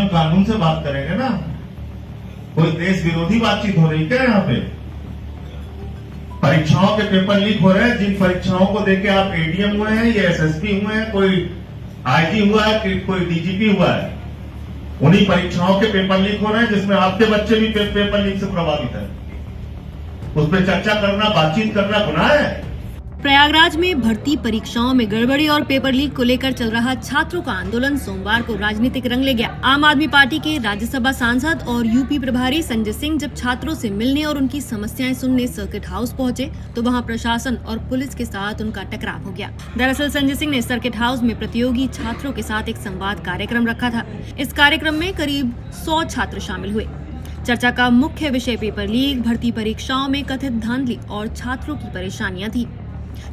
कानून से बात करेंगे ना। कोई देश विरोधी बातचीत हो रही क्या यहाँ पे? परीक्षाओं के पेपर लीक हो रहे हैं। जिन परीक्षाओं को देके आप एडीएम हुए हैं या एसएसपी हुए हैं, कोई आईजी हुआ है, कोई डीजीपी हुआ है, उन्हीं परीक्षाओं के पेपर लीक हो रहे हैं जिसमें आपके बच्चे भी पेपर लीक से प्रभावित है। उस पर चर्चा करना, बातचीत करना गुनाह है। प्रयागराज में भर्ती परीक्षाओं में गड़बड़ी और पेपर लीक को लेकर चल रहा छात्रों का आंदोलन सोमवार को राजनीतिक रंग ले गया। आम आदमी पार्टी के राज्यसभा सांसद और यूपी प्रभारी संजय सिंह जब छात्रों से मिलने और उनकी समस्याएं सुनने सर्किट हाउस पहुंचे तो वहां प्रशासन और पुलिस के साथ उनका टकराव हो गया। दरअसल संजय सिंह ने सर्किट हाउस में प्रतियोगी छात्रों के साथ एक संवाद कार्यक्रम रखा था। इस कार्यक्रम में करीब 100 छात्र शामिल हुए। चर्चा का मुख्य विषय पेपर लीक, भर्ती परीक्षाओं में कथित धांधली और छात्रों की परेशानियां थी।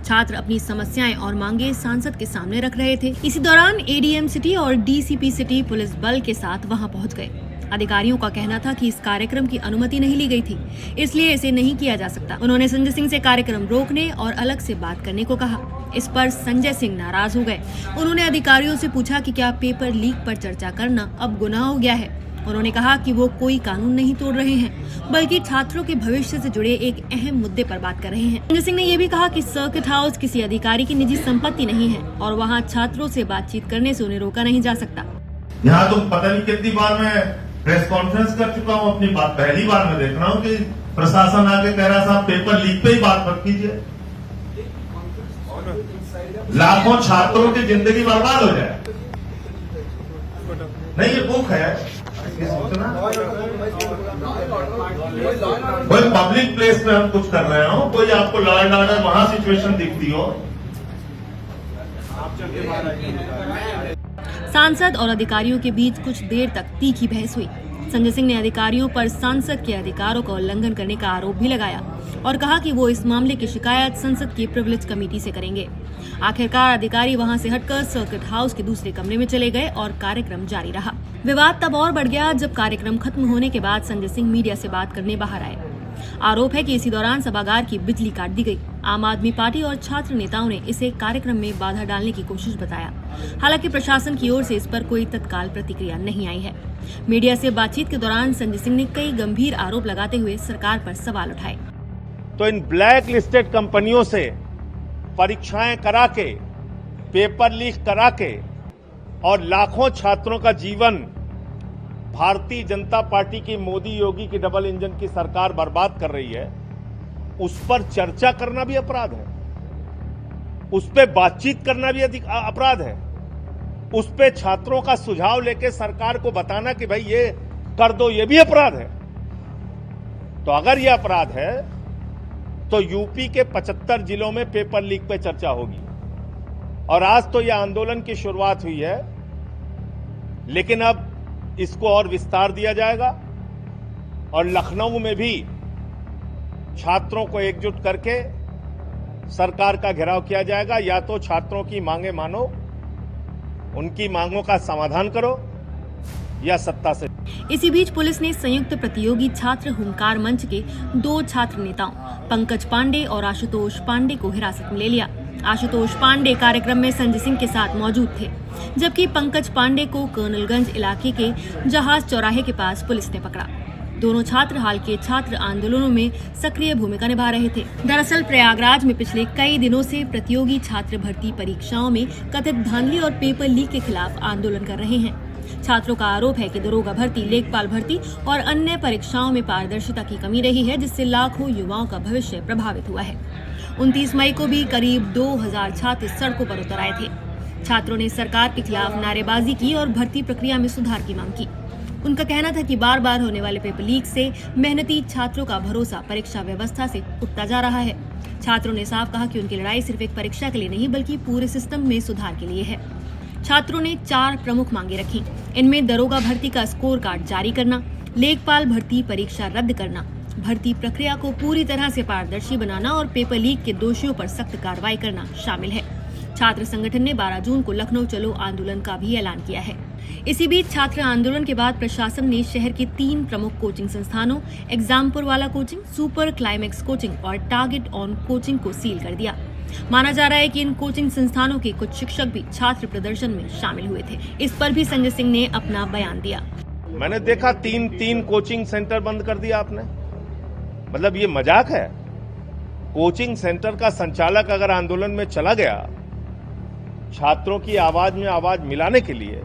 छात्र अपनी समस्याएं और मांगे सांसद के सामने रख रहे थे। इसी दौरान एडीएम सिटी और डीसीपी सिटी पुलिस बल के साथ वहां पहुंच गए। अधिकारियों का कहना था कि इस कार्यक्रम की अनुमति नहीं ली गई थी, इसलिए इसे नहीं किया जा सकता। उन्होंने संजय सिंह से कार्यक्रम रोकने और अलग से बात करने को कहा। इस पर संजय सिंह नाराज हो गए। उन्होंने अधिकारियों से पूछा कि क्या पेपर लीक पर चर्चा करना अब गुनाह हो गया है। उन्होंने कहा कि वो कोई कानून नहीं तोड़ रहे हैं, बल्कि छात्रों के भविष्य से जुड़े एक अहम मुद्दे पर बात कर रहे हैं। संजय सिंह ने ये भी कहा कि सर्किट हाउस किसी अधिकारी की निजी संपत्ति नहीं है और वहाँ छात्रों से बातचीत करने से उन्हें रोका नहीं जा सकता। यहाँ तो पता नहीं कितनी बार मैं प्रेस कॉन्फ्रेंस कर चुका हूँ। अपनी बात पहली बार मैं देख रहा हूँ कि प्रशासन आके कह रहा साहब पेपर लीक पे ही बात मत कीजिए। लाखों छात्रों की जिंदगी बर्बाद हो जाए। नहीं, ये बुक है, कोई पब्लिक प्लेस में हम कुछ कर रहे हो, कोई आपको लॉ एंड ऑर्डर वहां सिचुएशन दिखती हो। सांसद और अधिकारियों के बीच कुछ देर तक तीखी बहस हुई। संजय सिंह ने अधिकारियों पर सांसद के अधिकारों का उल्लंघन करने का आरोप भी लगाया और कहा कि वो इस मामले की शिकायत संसद की प्रिविलेज कमेटी से करेंगे। आखिरकार अधिकारी वहां से हटकर सर्किट हाउस के दूसरे कमरे में चले गए और कार्यक्रम जारी रहा। विवाद तब और बढ़ गया जब कार्यक्रम खत्म होने के बाद संजय सिंह मीडिया से बात करने बाहर आए। आरोप है कि इसी दौरान सभागार की बिजली काट दी गई। आम आदमी पार्टी और छात्र नेताओं ने इसे कार्यक्रम में बाधा डालने की कोशिश बताया। हालांकि प्रशासन की ओर से इस पर कोई तत्काल प्रतिक्रिया नहीं आई है। मीडिया से बातचीत के दौरान संजय सिंह ने कई गंभीर आरोप लगाते हुए सरकार पर सवाल उठाए। तो इन ब्लैक लिस्टेड कंपनियों से परीक्षाएं करा के, पेपर लीक करा के और लाखों छात्रों का जीवन भारतीय जनता पार्टी की मोदी योगी की डबल इंजन की सरकार बर्बाद कर रही है, उस पर चर्चा करना भी अपराध है। उस पे बातचीत करना भी अपराध है। उस पे छात्रों का सुझाव लेके सरकार को बताना कि भाई ये कर दो, ये भी अपराध है। तो अगर ये अपराध है तो यूपी के 75 जिलों में पेपर लीक पे चर्चा होगी। और आज तो यह आंदोलन की शुरुआत हुई है, लेकिन अब इसको और विस्तार दिया जाएगा और लखनऊ में भी छात्रों को एकजुट करके सरकार का घेराव किया जाएगा। या तो छात्रों की मांगे मानो, उनकी मांगों का समाधान करो, या सत्ता से। इसी बीच पुलिस ने संयुक्त प्रतियोगी छात्र हुंकार मंच के 2 छात्र नेताओं पंकज पांडे और आशुतोष पांडे को हिरासत में ले लिया। आशुतोष पांडे कार्यक्रम में संजय सिंह के साथ मौजूद थे, जबकि पंकज पांडे को कर्नलगंज इलाके के जहाज चौराहे के पास पुलिस ने पकड़ा। दोनों छात्र हाल के छात्र आंदोलनों में सक्रिय भूमिका निभा रहे थे। दरअसल प्रयागराज में पिछले कई दिनों से प्रतियोगी छात्र भर्ती परीक्षाओं में कथित धांधली और पेपर लीक के खिलाफ आंदोलन कर रहे हैं। छात्रों का आरोप है कि दरोगा भर्ती, लेखपाल भर्ती और अन्य परीक्षाओं में पारदर्शिता की कमी रही है, जिससे लाखों युवाओं का भविष्य प्रभावित हुआ है। 29 मई को भी करीब 2000 छात्र सड़कों पर उतर आए थे। छात्रों ने सरकार के खिलाफ नारेबाजी की और भर्ती प्रक्रिया में सुधार की मांग की। उनका कहना था कि बार बार होने वाले पेपर लीक से मेहनती छात्रों का भरोसा परीक्षा व्यवस्था से उठता जा रहा है। छात्रों ने साफ कहा कि उनकी लड़ाई सिर्फ एक परीक्षा के लिए नहीं, बल्कि पूरे सिस्टम में सुधार के लिए है। छात्रों ने 4 प्रमुख मांगे रखी। इनमें दरोगा भर्ती का स्कोर कार्ड जारी करना, लेखपाल भर्ती परीक्षा रद्द करना, भर्ती प्रक्रिया को पूरी तरह से पारदर्शी बनाना और पेपर लीक के दोषियों पर सख्त कार्रवाई करना शामिल है। छात्र संगठन ने 12 जून को लखनऊ चलो आंदोलन का भी ऐलान किया है। इसी बीच छात्र आंदोलन के बाद प्रशासन ने शहर के 3 प्रमुख कोचिंग संस्थानों एग्जामपुर वाला कोचिंग, सुपर क्लाइमेक्स कोचिंग और टारगेट ऑन कोचिंग को सील कर दिया। माना जा रहा है कि इन कोचिंग संस्थानों के कुछ शिक्षक भी छात्र प्रदर्शन में शामिल हुए थे। इस पर भी संजय सिंह ने अपना बयान दिया। मैंने देखा तीन कोचिंग सेंटर बंद कर दिया आपने। मतलब ये मजाक है? कोचिंग सेंटर का संचालक अगर आंदोलन में चला गया छात्रों की आवाज में आवाज मिलाने के लिए,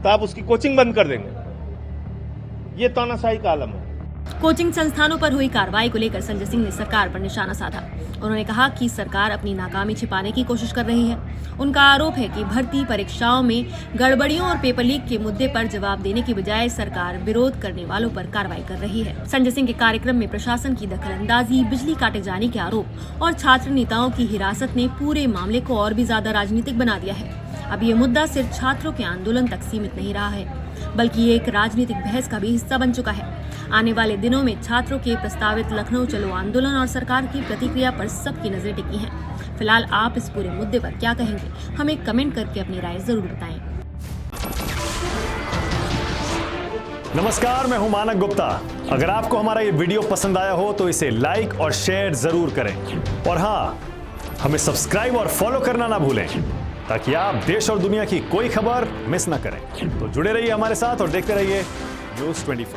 तो आप उसकी कोचिंग बंद कर देंगे। ये तानाशाही का आलम है। कोचिंग संस्थानों पर हुई कार्रवाई को लेकर संजय सिंह ने सरकार पर निशाना साधा। उन्होंने कहा कि सरकार अपनी नाकामी छिपाने की कोशिश कर रही है। उनका आरोप है कि भर्ती परीक्षाओं में गड़बड़ियों और पेपर लीक के मुद्दे पर जवाब देने की बजाय सरकार विरोध करने वालों पर कार्रवाई कर रही है। संजय सिंह के कार्यक्रम में प्रशासन की दखलंदाजी, बिजली काटे जाने के आरोप और छात्र नेताओं की हिरासत ने पूरे मामले को और भी ज्यादा राजनीतिक बना दिया है। अब ये मुद्दा सिर्फ छात्रों के आंदोलन तक सीमित नहीं रहा है, बल्कि ये एक राजनीतिक बहस का भी हिस्सा बन चुका है। आने वाले दिनों में छात्रों के प्रस्तावित लखनऊ चलो आंदोलन और सरकार की प्रतिक्रिया पर सबकी नजरें टिकी हैं। फिलहाल आप इस पूरे मुद्दे पर क्या कहेंगे, हमें कमेंट करके अपनी राय जरूर बताएं। नमस्कार, मैं हूं मानक गुप्ता। अगर आपको हमारा ये वीडियो पसंद आया हो तो इसे लाइक और शेयर जरूर करें, और हाँ, हमें सब्सक्राइब और फॉलो करना ना भूलें ताकि आप देश और दुनिया की कोई खबर मिस ना करें। तो जुड़े रहिए हमारे साथ और देखते रहिए News 24।